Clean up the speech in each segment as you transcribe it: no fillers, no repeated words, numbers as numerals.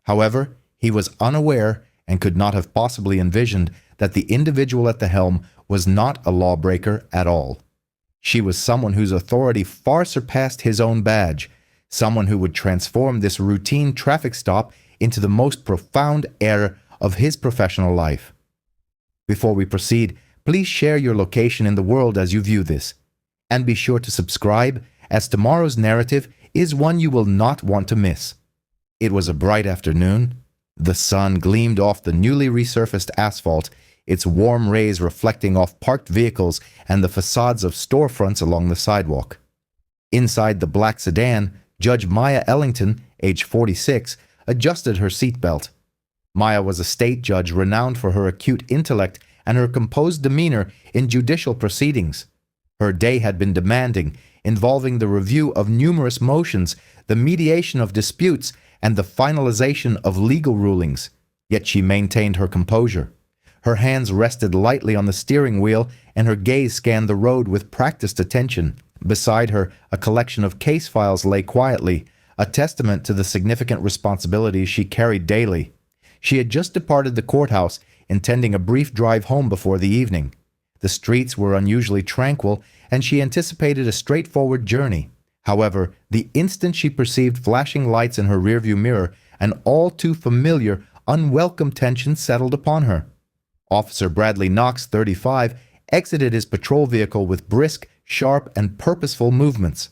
However, he was unaware and could not have possibly envisioned that the individual at the helm was not a lawbreaker at all. She was someone whose authority far surpassed his own badge, someone who would transform this routine traffic stop into the most profound era of his professional life. Before we proceed, please share your location in the world as you view this, and be sure to subscribe, as tomorrow's narrative is one you will not want to miss. It was a bright afternoon. The sun gleamed off the newly resurfaced asphalt, its warm rays reflecting off parked vehicles and the facades of storefronts along the sidewalk. Inside the black sedan, Judge Maya Ellington, age 46, adjusted her seatbelt. Maya was a state judge renowned for her acute intellect and her composed demeanor in judicial proceedings. Her day had been demanding, involving the review of numerous motions, the mediation of disputes, and the finalization of legal rulings. Yet she maintained her composure. Her hands rested lightly on the steering wheel, and her gaze scanned the road with practiced attention. Beside her, a collection of case files lay quietly, a testament to the significant responsibilities she carried daily. She had just departed the courthouse, intending a brief drive home before the evening. The streets were unusually tranquil, and she anticipated a straightforward journey. However, the instant she perceived flashing lights in her rearview mirror, an all too familiar, unwelcome tension settled upon her. Officer Bradley Knox, 35, exited his patrol vehicle with brisk, sharp, and purposeful movements.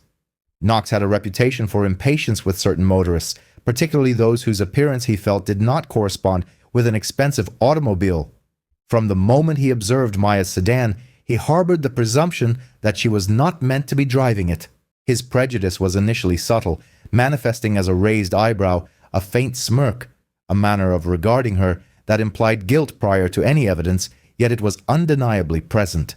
Knox had a reputation for impatience with certain motorists, particularly those whose appearance he felt did not correspond with an expensive automobile. From the moment he observed Maya's sedan, he harbored the presumption that she was not meant to be driving it. His prejudice was initially subtle, manifesting as a raised eyebrow, a faint smirk, a manner of regarding her that implied guilt prior to any evidence, yet it was undeniably present.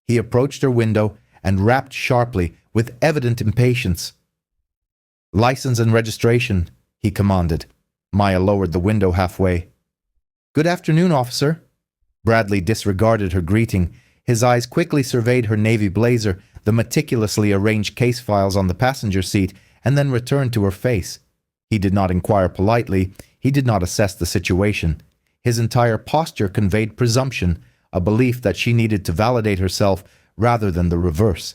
He approached her window and rapped sharply, with evident impatience. "License and registration," he commanded. Maya lowered the window halfway. "Good afternoon, officer." Bradley disregarded her greeting. His eyes quickly surveyed her navy blazer, the meticulously arranged case files on the passenger seat, and then returned to her face. He did not inquire politely. He did not assess the situation. His entire posture conveyed presumption, a belief that she needed to validate herself rather than the reverse.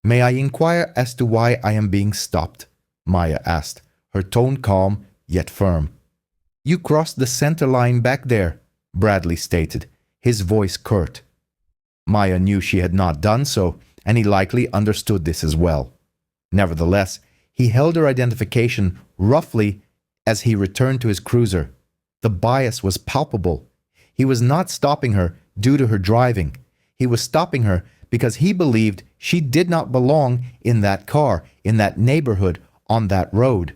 "May I inquire as to why I am being stopped?" Maya asked, her tone calm yet firm. "You crossed the center line back there," Bradley stated, his voice curt. Maya knew she had not done so, and he likely understood this as well. Nevertheless, he held her identification roughly as he returned to his cruiser. The bias was palpable. He was not stopping her due to her driving. He was stopping her because he believed she did not belong in that car, in that neighborhood, on that road.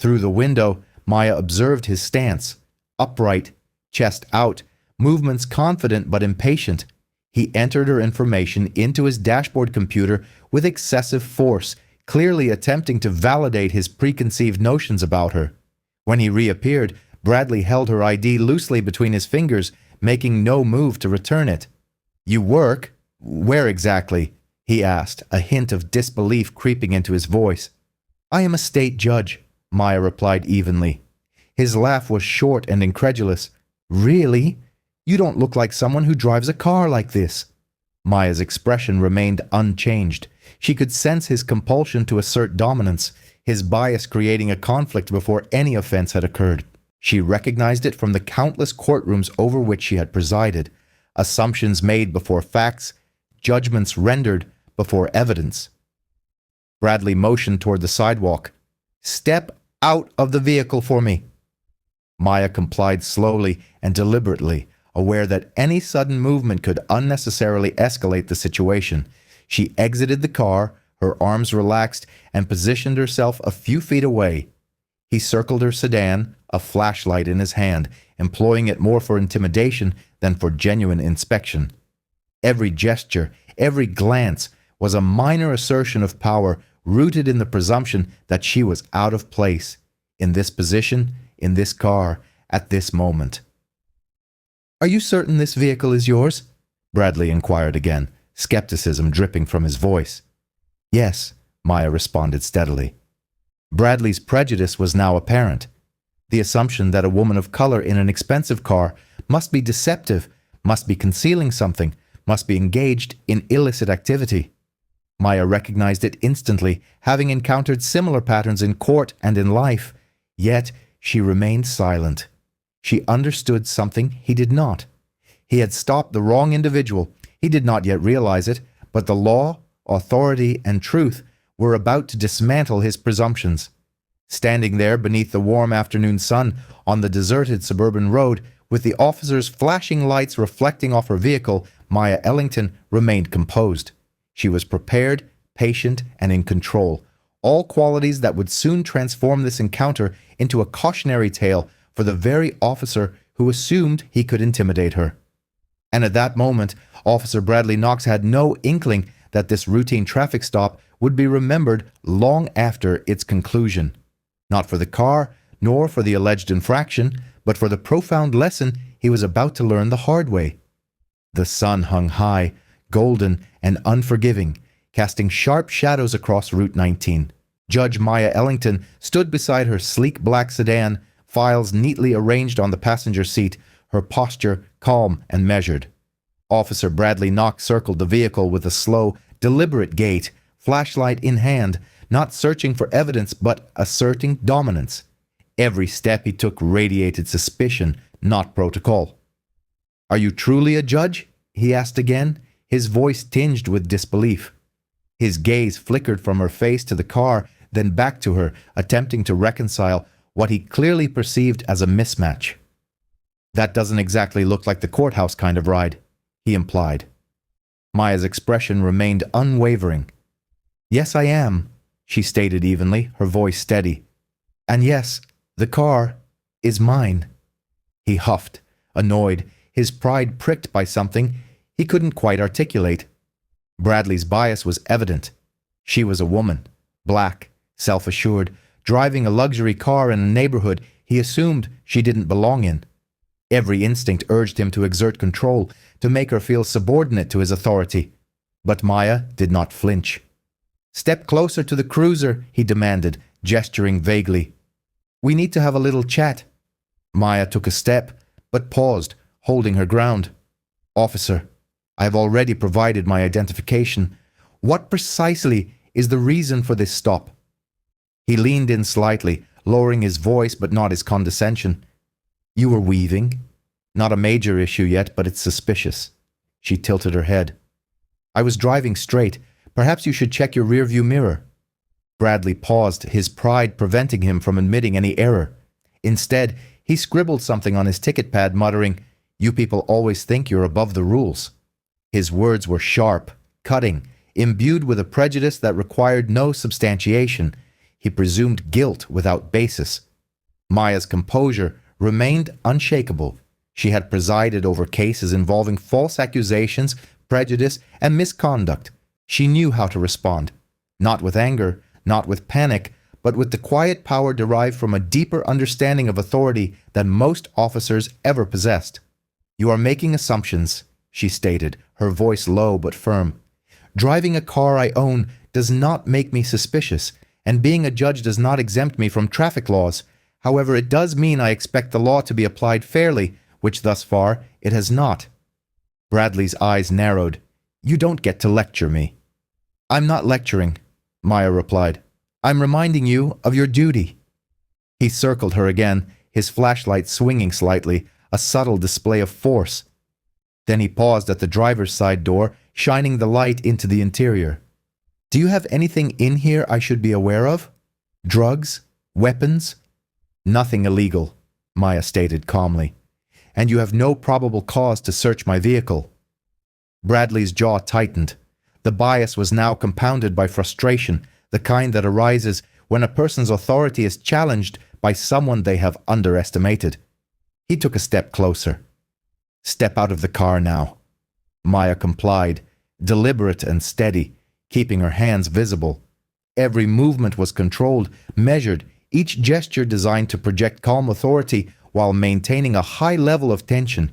Through the window, Maya observed his stance, upright, chest out, movements confident but impatient. He entered her information into his dashboard computer with excessive force, clearly attempting to validate his preconceived notions about her. When he reappeared, Bradley held her ID loosely between his fingers, making no move to return it. "You work? Where exactly?" he asked, a hint of disbelief creeping into his voice. "I am a state judge," Maya replied evenly. His laugh was short and incredulous. "Really? You don't look like someone who drives a car like this." Maya's expression remained unchanged. She could sense his compulsion to assert dominance, his bias creating a conflict before any offense had occurred. She recognized it from the countless courtrooms over which she had presided, assumptions made before facts, judgments rendered before evidence. Bradley motioned toward the sidewalk. "Step out of the vehicle for me." Maya complied slowly and deliberately, aware that any sudden movement could unnecessarily escalate the situation. She exited the car, her arms relaxed, and positioned herself a few feet away. He circled her sedan, a flashlight in his hand, employing it more for intimidation than for genuine inspection. Every gesture, every glance was a minor assertion of power rooted in the presumption that she was out of place, in this position, in this car, at this moment. "Are you certain this vehicle is yours?" Bradley inquired again, skepticism dripping from his voice. "Yes," Maya responded steadily. Bradley's prejudice was now apparent. The assumption that a woman of color in an expensive car must be deceptive, must be concealing something, must be engaged in illicit activity. Maya recognized it instantly, having encountered similar patterns in court and in life. Yet she remained silent. She understood something he did not. He had stopped the wrong individual. He did not yet realize it, but the law, authority, and truth were about to dismantle his presumptions. Standing there beneath the warm afternoon sun on the deserted suburban road, with the officer's flashing lights reflecting off her vehicle, Maya Ellington remained composed. She was prepared, patient, and in control, all qualities that would soon transform this encounter into a cautionary tale for the very officer who assumed he could intimidate her. And at that moment, Officer Bradley Knox had no inkling that this routine traffic stop would be remembered long after its conclusion. Not for the car, nor for the alleged infraction, but for the profound lesson he was about to learn the hard way. The sun hung high, golden and unforgiving, casting sharp shadows across Route 19. Judge Maya Ellington stood beside her sleek black sedan, files neatly arranged on the passenger seat, her posture calm and measured. Officer Bradley Knox circled the vehicle with a slow, deliberate gait, flashlight in hand, not searching for evidence but asserting dominance. Every step he took radiated suspicion, not protocol. "Are you truly a judge?" he asked again, his voice tinged with disbelief. His gaze flickered from her face to the car, then back to her, attempting to reconcile what he clearly perceived as a mismatch. "That doesn't exactly look like the courthouse kind of ride," he implied. Maya's expression remained unwavering. "Yes, I am," she stated evenly, her voice steady. "And yes, the car is mine." He huffed, annoyed, his pride pricked by something he couldn't quite articulate. Bradley's bias was evident. She was a woman, black, self-assured, driving a luxury car in a neighborhood he assumed she didn't belong in. Every instinct urged him to exert control, to make her feel subordinate to his authority. But Maya did not flinch. "Step closer to the cruiser," he demanded, gesturing vaguely. "We need to have a little chat." Maya took a step, but paused, holding her ground. "Officer, I have already provided my identification. What precisely is the reason for this stop?" He leaned in slightly, lowering his voice but not his condescension. "You were weaving. Not a major issue yet, but it's suspicious." She tilted her head. "I was driving straight. Perhaps you should check your rearview mirror." Bradley paused, his pride preventing him from admitting any error. Instead, he scribbled something on his ticket pad, muttering, "You people always think you're above the rules." His words were sharp, cutting, imbued with a prejudice that required no substantiation. He presumed guilt without basis. Maya's composure remained unshakable. She had presided over cases involving false accusations, prejudice, and misconduct. She knew how to respond, not with anger, not with panic, but with the quiet power derived from a deeper understanding of authority than most officers ever possessed. "You are making assumptions," she stated, her voice low but firm. "Driving a car I own does not make me suspicious, and being a judge does not exempt me from traffic laws. However, it does mean I expect the law to be applied fairly, which thus far it has not." Bradley's eyes narrowed. "You don't get to lecture me." "I'm not lecturing," Maya replied. "I'm reminding you of your duty." He circled her again, his flashlight swinging slightly, a subtle display of force. Then he paused at the driver's side door, shining the light into the interior. "Do you have anything in here I should be aware of? Drugs? Weapons?" "Nothing illegal," Maya stated calmly. "And you have no probable cause to search my vehicle." Bradley's jaw tightened. The bias was now compounded by frustration, the kind that arises when a person's authority is challenged by someone they have underestimated. He took a step closer. "Step out of the car now." Maya complied, deliberate and steady, keeping her hands visible. Every movement was controlled, measured, each gesture designed to project calm authority while maintaining a high level of tension.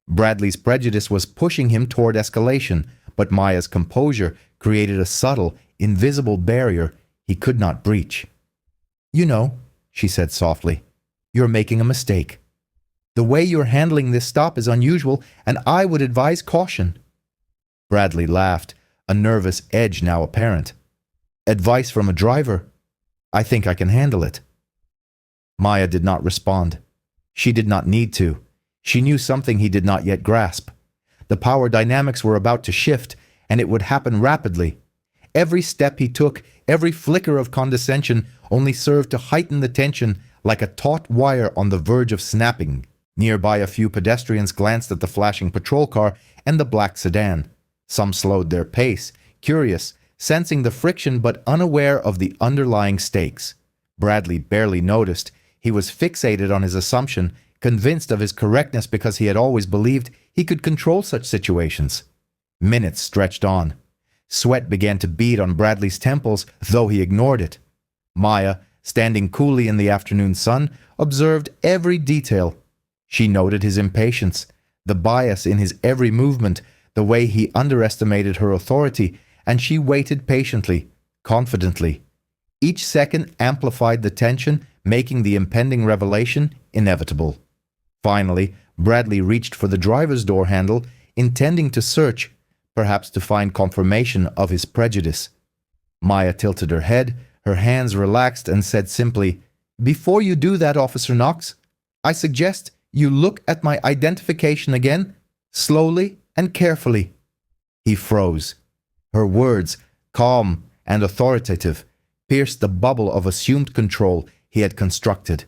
Bradley's prejudice was pushing him toward escalation, but Maya's composure created a subtle, invisible barrier he could not breach. "You know," she said softly, You're making a mistake. The way you're handling this stop is unusual, and I would advise caution." Bradley laughed, a nervous edge now apparent. "Advice from a driver? I think I can handle it." Maya did not respond. She did not need to. She knew something he did not yet grasp. The power dynamics were about to shift, and it would happen rapidly. Every step he took, every flicker of condescension, only served to heighten the tension like a taut wire on the verge of snapping. Nearby, a few pedestrians glanced at the flashing patrol car and the black sedan. Some slowed their pace, curious, sensing the friction but unaware of the underlying stakes. Bradley barely noticed. He was fixated on his assumption, convinced of his correctness because he had always believed he could control such situations. Minutes stretched on. Sweat began to bead on Bradley's temples, though he ignored it. Maya, standing coolly in the afternoon sun, observed every detail. She noted his impatience, the bias in his every movement, the way he underestimated her authority, and she waited patiently, confidently. Each second amplified the tension, making the impending revelation inevitable. Finally, Bradley reached for the driver's door handle, intending to search, perhaps to find confirmation of his prejudice. Maya tilted her head, her hands relaxed, and said simply, "Before you do that, Officer Knox, I suggest you look at my identification again, slowly and carefully." He froze. Her words, calm and authoritative, pierced the bubble of assumed control he had constructed.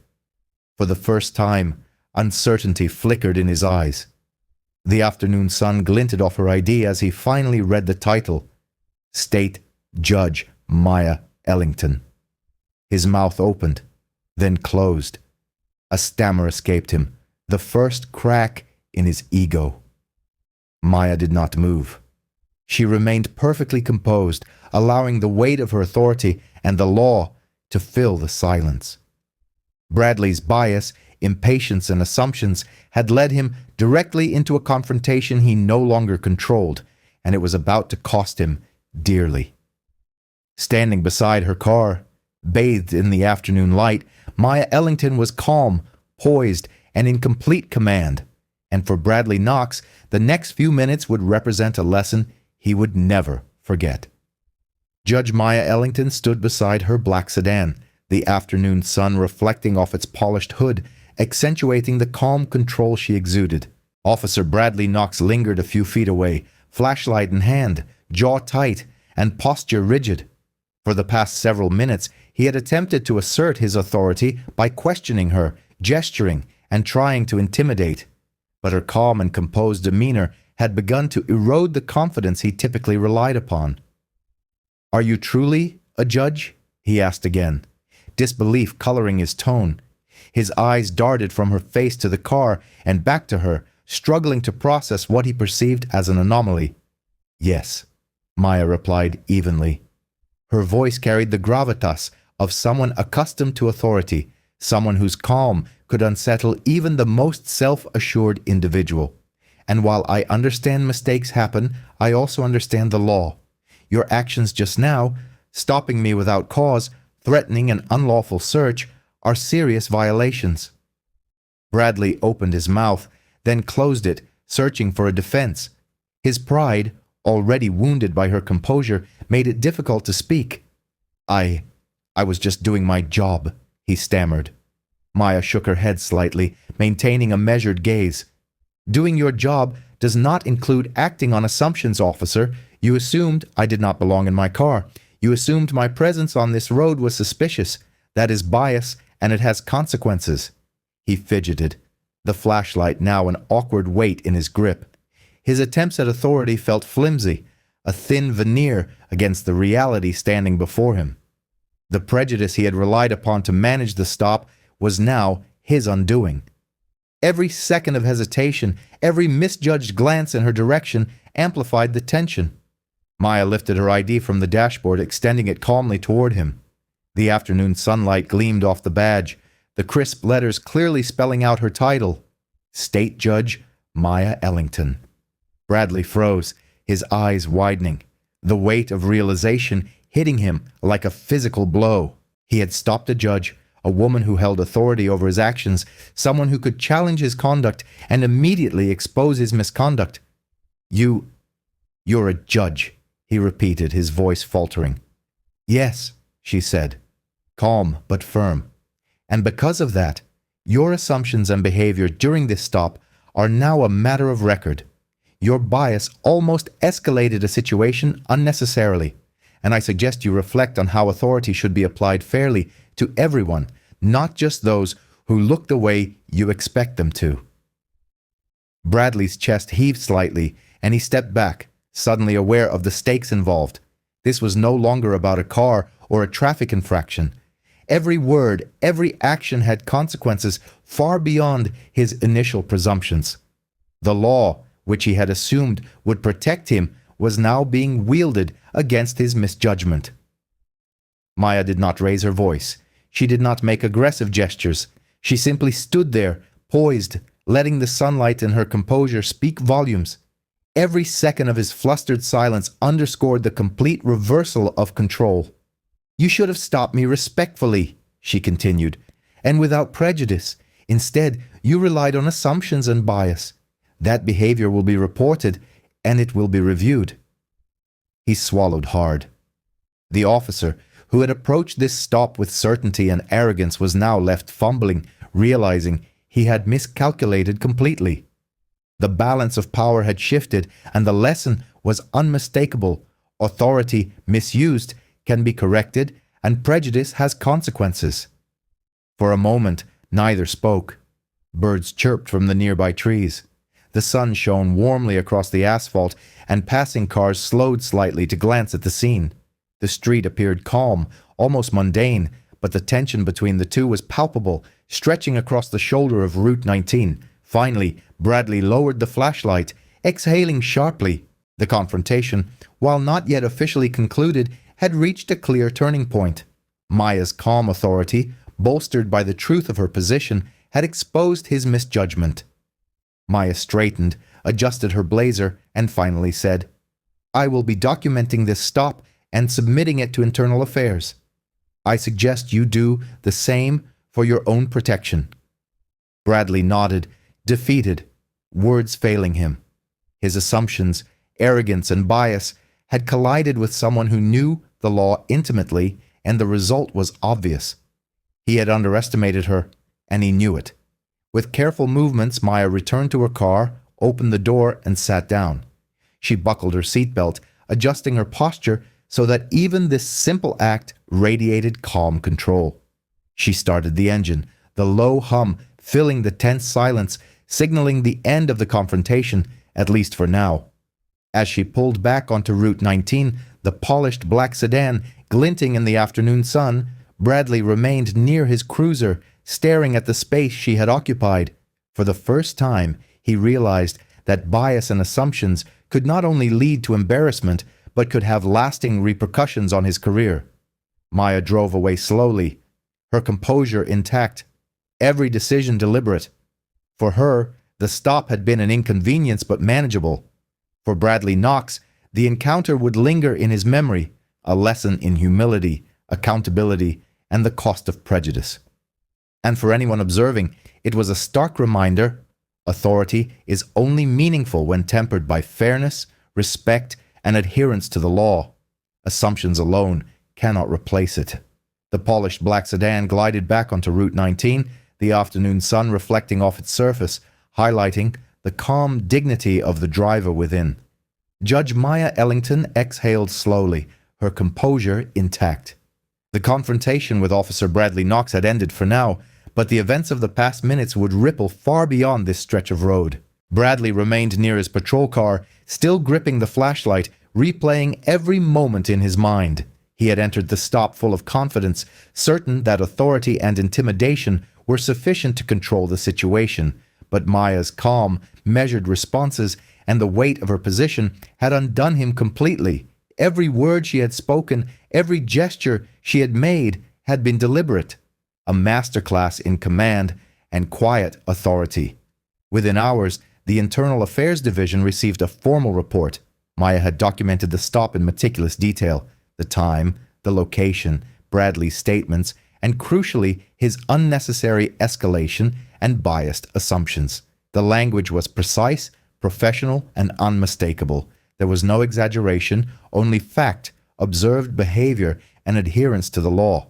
For the first time, uncertainty flickered in his eyes. The afternoon sun glinted off her ID as he finally read the title, State Judge Maya Ellington. His mouth opened, then closed. A stammer escaped him, the first crack in his ego. Maya did not move. She remained perfectly composed, allowing the weight of her authority and the law to fill the silence. Bradley's bias, impatience, and assumptions had led him directly into a confrontation he no longer controlled, and it was about to cost him dearly. Standing beside her car, bathed in the afternoon light, Maya Ellington was calm, poised, and in complete command, and for Bradley Knox, the next few minutes would represent a lesson he would never forget. Judge Maya Ellington stood beside her black sedan, the afternoon sun reflecting off its polished hood, accentuating the calm control she exuded. Officer Bradley Knox lingered a few feet away, flashlight in hand, jaw tight, and posture rigid. For the past several minutes, he had attempted to assert his authority by questioning her, gesturing, and trying to intimidate. But her calm and composed demeanor had begun to erode the confidence he typically relied upon. "Are you truly a judge?" he asked again, disbelief coloring his tone. His eyes darted from her face to the car and back to her, struggling to process what he perceived as an anomaly. "Yes," Maya replied evenly. Her voice carried the gravitas of someone accustomed to authority, someone whose calm could unsettle even the most self-assured individual. "And while I understand mistakes happen, I also understand the law. Your actions just now, stopping me without cause, threatening an unlawful search, are serious violations." Bradley opened his mouth, then closed it, searching for a defense. His pride, already wounded by her composure, made it difficult to speak. I was just doing my job," he stammered. Maya shook her head slightly, maintaining a measured gaze. "Doing your job does not include acting on assumptions, officer. You assumed I did not belong in my car. You assumed my presence on this road was suspicious. That is bias, and it has consequences." He fidgeted, the flashlight now an awkward weight in his grip. His attempts at authority felt flimsy, a thin veneer against the reality standing before him. The prejudice he had relied upon to manage the stop was now his undoing. Every second of hesitation, every misjudged glance in her direction amplified the tension. Maya lifted her ID from the dashboard, extending it calmly toward him. The afternoon sunlight gleamed off the badge, the crisp letters clearly spelling out her title, State Judge Maya Ellington. Bradley froze, his eyes widening, the weight of realization hitting him like a physical blow. He had stopped a judge, a woman who held authority over his actions, someone who could challenge his conduct and immediately expose his misconduct. You're a judge, he repeated, his voice faltering. Yes, she said, calm but firm. And because of that, your assumptions and behavior during this stop are now a matter of record. Your bias almost escalated a situation unnecessarily, and I suggest you reflect on how authority should be applied fairly to everyone, not just those who look the way you expect them to. Bradley's chest heaved slightly, and he stepped back, suddenly aware of the stakes involved. This was no longer about a car or a traffic infraction. Every word, every action had consequences far beyond his initial presumptions. The law, which he had assumed would protect him, was now being wielded against his misjudgment. Maya did not raise her voice. She did not make aggressive gestures. She simply stood there, poised, letting the sunlight and her composure speak volumes. Every second of his flustered silence underscored the complete reversal of control. You should have stopped me respectfully, she continued, and without prejudice. Instead, you relied on assumptions and bias. That behavior will be reported, and it will be reviewed. He swallowed hard. The officer, who had approached this stop with certainty and arrogance, was now left fumbling, realizing he had miscalculated completely. The balance of power had shifted, and the lesson was unmistakable. Authority misused can be corrected, and prejudice has consequences. For a moment, neither spoke. Birds chirped from the nearby trees. The sun shone warmly across the asphalt, and passing cars slowed slightly to glance at the scene. The street appeared calm, almost mundane, but the tension between the two was palpable, stretching across the shoulder of Route 19. Finally, Bradley lowered the flashlight, exhaling sharply. The confrontation, while not yet officially concluded, had reached a clear turning point. Maya's calm authority, bolstered by the truth of her position, had exposed his misjudgment. Maya straightened, adjusted her blazer, and finally said, I will be documenting this stop and submitting it to Internal Affairs. I suggest you do the same for your own protection. Bradley nodded, defeated, words failing him. His assumptions, arrogance, and bias had collided with someone who knew the law intimately, and the result was obvious. He had underestimated her, and he knew it. With careful movements, Maya returned to her car, opened the door, and sat down. She buckled her seatbelt, adjusting her posture so that even this simple act radiated calm control. She started the engine, the low hum filling the tense silence, signaling the end of the confrontation, at least for now. As she pulled back onto Route 19, the polished black sedan glinting in the afternoon sun, Bradley remained near his cruiser, staring at the space she had occupied. For the first time, he realized that bias and assumptions could not only lead to embarrassment, but could have lasting repercussions on his career. Maya drove away slowly, her composure intact, every decision deliberate. For her, the stop had been an inconvenience but manageable. For Bradley Knox, the encounter would linger in his memory, a lesson in humility, accountability, and the cost of prejudice. And for anyone observing, it was a stark reminder: authority is only meaningful when tempered by fairness, respect, and adherence to the law. Assumptions alone cannot replace it. The polished black sedan glided back onto Route 19, the afternoon sun reflecting off its surface, highlighting the calm dignity of the driver within. Judge Maya Ellington exhaled slowly, her composure intact. The confrontation with Officer Bradley Knox had ended for now, but the events of the past minutes would ripple far beyond this stretch of road. Bradley remained near his patrol car, still gripping the flashlight, replaying every moment in his mind. He had entered the stop full of confidence, certain that authority and intimidation were sufficient to control the situation, but Maya's calm, measured responses and the weight of her position had undone him completely. Every word she had spoken, every gesture she had made had been deliberate, a masterclass in command and quiet authority. Within hours, the Internal Affairs Division received a formal report. Maya had documented the stop in meticulous detail: the time, the location, Bradley's statements, and crucially, his unnecessary escalation and biased assumptions. The language was precise, professional, and unmistakable. There was no exaggeration, only fact, observed behavior, and adherence to the law.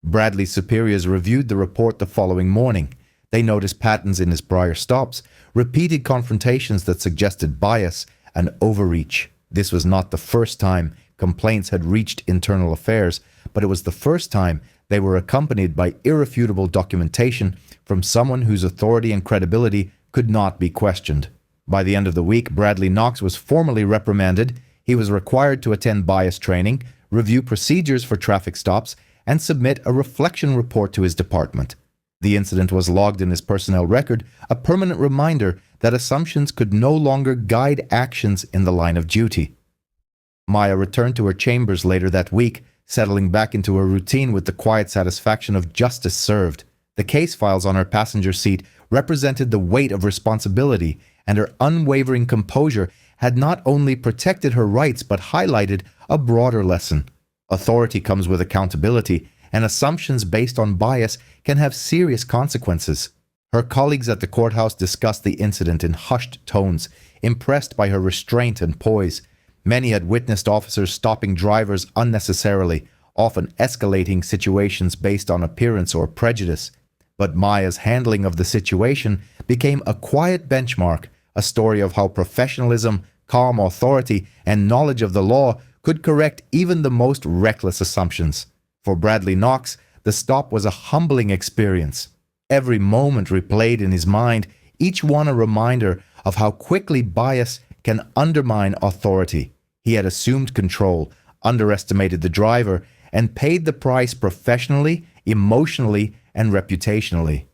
Bradley's superiors reviewed the report the following morning. They noticed patterns in his prior stops, repeated confrontations that suggested bias and overreach. This was not the first time complaints had reached internal affairs, but it was the first time they were accompanied by irrefutable documentation from someone whose authority and credibility could not be questioned. By the end of the week, Bradley Knox was formally reprimanded. He was required to attend bias training, review procedures for traffic stops, and submit a reflection report to his department. The incident was logged in his personnel record, a permanent reminder that assumptions could no longer guide actions in the line of duty. Maya returned to her chambers later that week, settling back into her routine with the quiet satisfaction of justice served. The case files on her passenger seat represented the weight of responsibility, and her unwavering composure had not only protected her rights but highlighted a broader lesson. Authority comes with accountability, and assumptions based on bias can have serious consequences. Her colleagues at the courthouse discussed the incident in hushed tones, impressed by her restraint and poise. Many had witnessed officers stopping drivers unnecessarily, often escalating situations based on appearance or prejudice. But Maya's handling of the situation became a quiet benchmark, a story of how professionalism, calm authority, and knowledge of the law could correct even the most reckless assumptions. For Bradley Knox, the stop was a humbling experience. Every moment replayed in his mind, each one a reminder of how quickly bias can undermine authority. He had assumed control, underestimated the driver, and paid the price professionally, emotionally, and reputationally.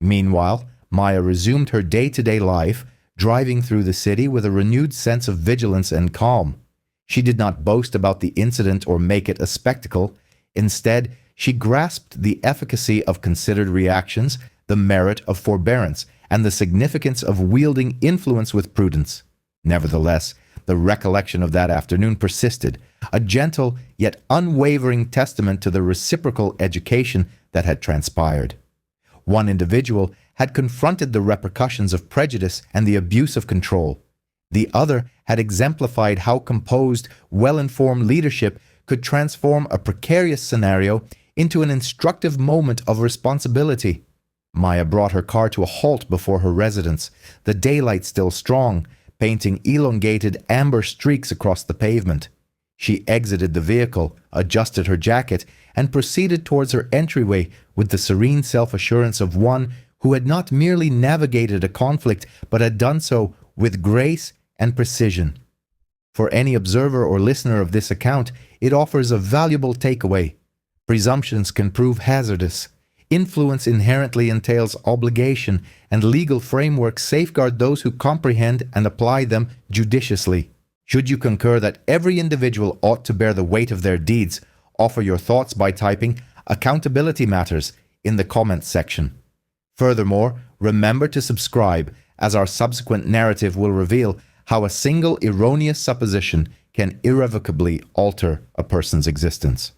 Meanwhile, Maya resumed her day-to-day life, driving through the city with a renewed sense of vigilance and calm. She did not boast about the incident or make it a spectacle. Instead, she grasped the efficacy of considered reactions, the merit of forbearance, and the significance of wielding influence with prudence. Nevertheless, the recollection of that afternoon persisted, a gentle yet unwavering testament to the reciprocal education that had transpired. One individual had confronted the repercussions of prejudice and the abuse of control. The other had exemplified how composed, well-informed leadership could transform a precarious scenario into an instructive moment of responsibility. Maya brought her car to a halt before her residence, the daylight still strong, painting elongated amber streaks across the pavement. She exited the vehicle, adjusted her jacket, and proceeded towards her entryway with the serene self-assurance of one who had not merely navigated a conflict but had done so with grace and precision. For any observer or listener of this account, it offers a valuable takeaway. Presumptions can prove hazardous. Influence inherently entails obligation, and legal frameworks safeguard those who comprehend and apply them judiciously. Should you concur that every individual ought to bear the weight of their deeds, offer your thoughts by typing "Accountability Matters" in the comments section. Furthermore, remember to subscribe, as our subsequent narrative will reveal how a single erroneous supposition can irrevocably alter a person's existence.